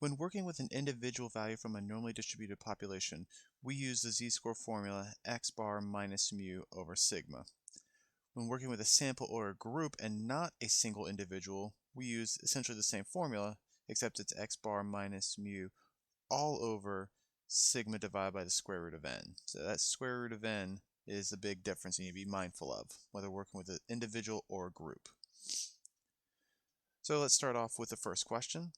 When working with an individual value from a normally distributed population, we use the z-score formula x bar minus mu over sigma. When working with a sample or a group and not a single individual, we use essentially the same formula, except it's x bar minus mu all over sigma divided by the square root of n. So that square root of n is the big difference you need to be mindful of, whether working with an individual or a group. So let's start off with the first question.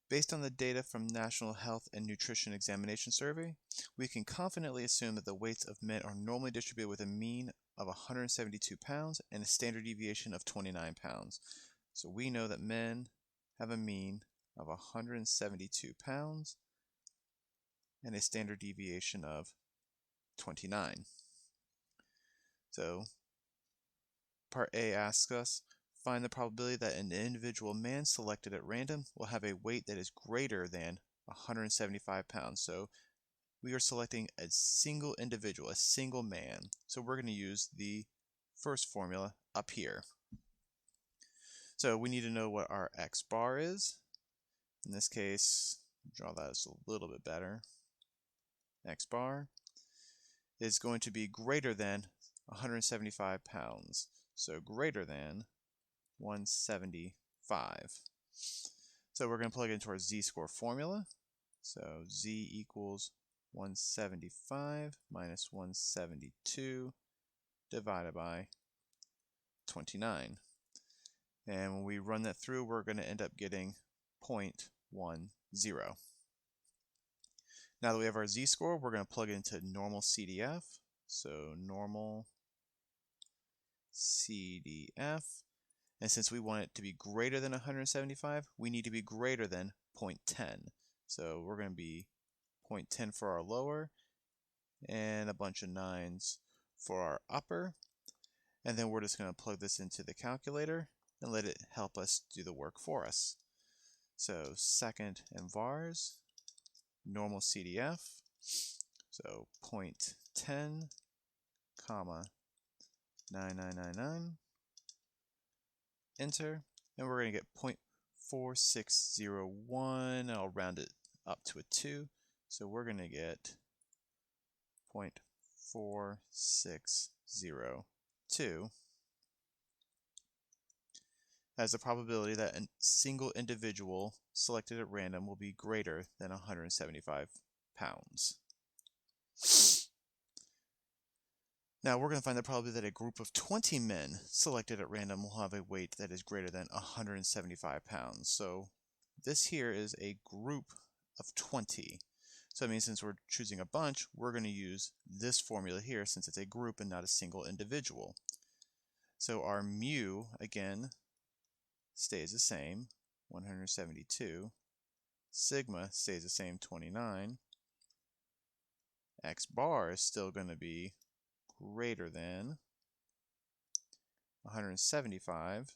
Based on the data from National Health and Nutrition Examination Survey, we can confidently assume that the weights of men are normally distributed with a mean of 172 pounds and a standard deviation of 29 pounds. So we know that men have a mean of 172 pounds and a standard deviation of 29. So part A asks us, find the probability that an individual man selected at random will have a weight that is greater than 175 pounds. So we are selecting a single individual, a single man. So we're going to use the first formula up here. So we need to know what our x bar is. In this case, draw that as a little bit better. X bar is going to be greater than 175 pounds. So greater than 175. So we're going to plug it into our z-score formula. So z equals 175 minus 172 divided by 29. And when we run that through, we're going to end up getting 0.10. Now that we have our z-score, we're going to plug it into normal CDF. So normal CDF. And since we want it to be greater than 175, we need to be greater than 0.10. So we're going to be 0.10 for our lower and a bunch of 9s for our upper. And then we're just going to plug this into the calculator and let it help us do the work for us. So second and vars, normal CDF, so 0.10, comma, 9999, enter, and we're going to get 0.4601. I'll round it up to a 2, so we're going to get 0.4602 as the probability that a single individual selected at random will be greater than 175 pounds. Now we're going to find the probability that a group of 20 men selected at random will have a weight that is greater than 175 pounds. So this here is a group of 20. So that means since we're choosing a bunch, we're going to use this formula here since it's a group and not a single individual. So our mu, again, stays the same, 172. Sigma stays the same, 29. X bar is still going to be greater than 175,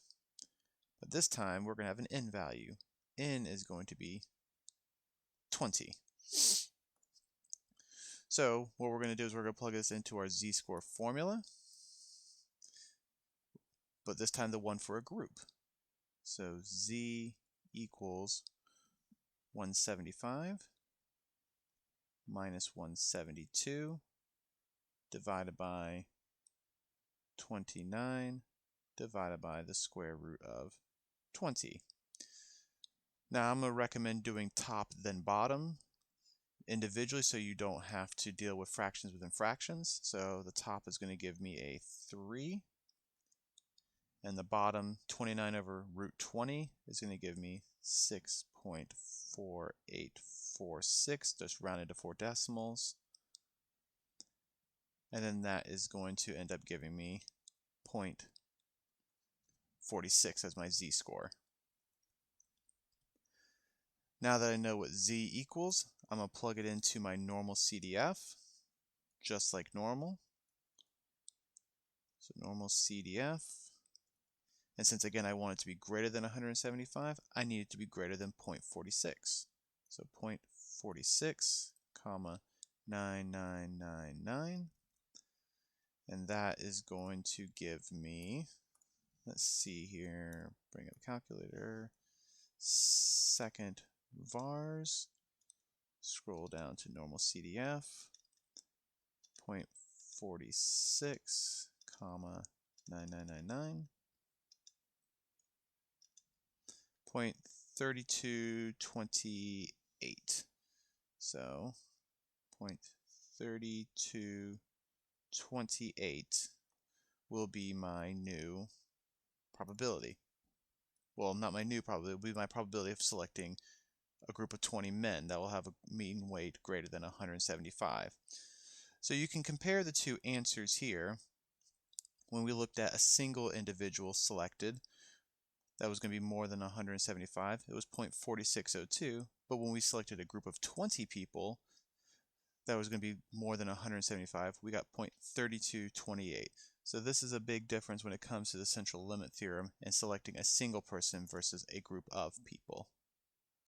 but this time we're going to have an n value. N is going to be 20. So what we're going to do is we're going to plug this into our z-score formula, but this time the one for a group. So z equals 175 minus 172 divided by 29 divided by the square root of 20. Now I'm going to recommend doing top then bottom individually so you don't have to deal with fractions within fractions. So the top is going to give me a 3, and the bottom 29 over root 20 is going to give me 6.4846, just rounded to 4 decimals. And then that is going to end up giving me 0.46 as my z-score. Now that I know what z equals, I'm going to plug it into my normal CDF, just like normal. So normal CDF. And since again I want it to be greater than 175, I need it to be greater than 0.46. So 0.46, comma, 9999. And that is going to give me, let's see here, bring up the calculator, second vars, scroll down to normal CDF, 0.46, comma, 9999, 0.3228. So 0.3228 will be my new probability. Well, not my new probability, it will be my probability of selecting a group of 20 men that will have a mean weight greater than 175. So you can compare the two answers here. When we looked at a single individual selected, that was going to be more than 175, it was 0.4602, but when we selected a group of 20 people, that was going to be more than 175, we got 0.3228. So this is a big difference when it comes to the central limit theorem and selecting a single person versus a group of people.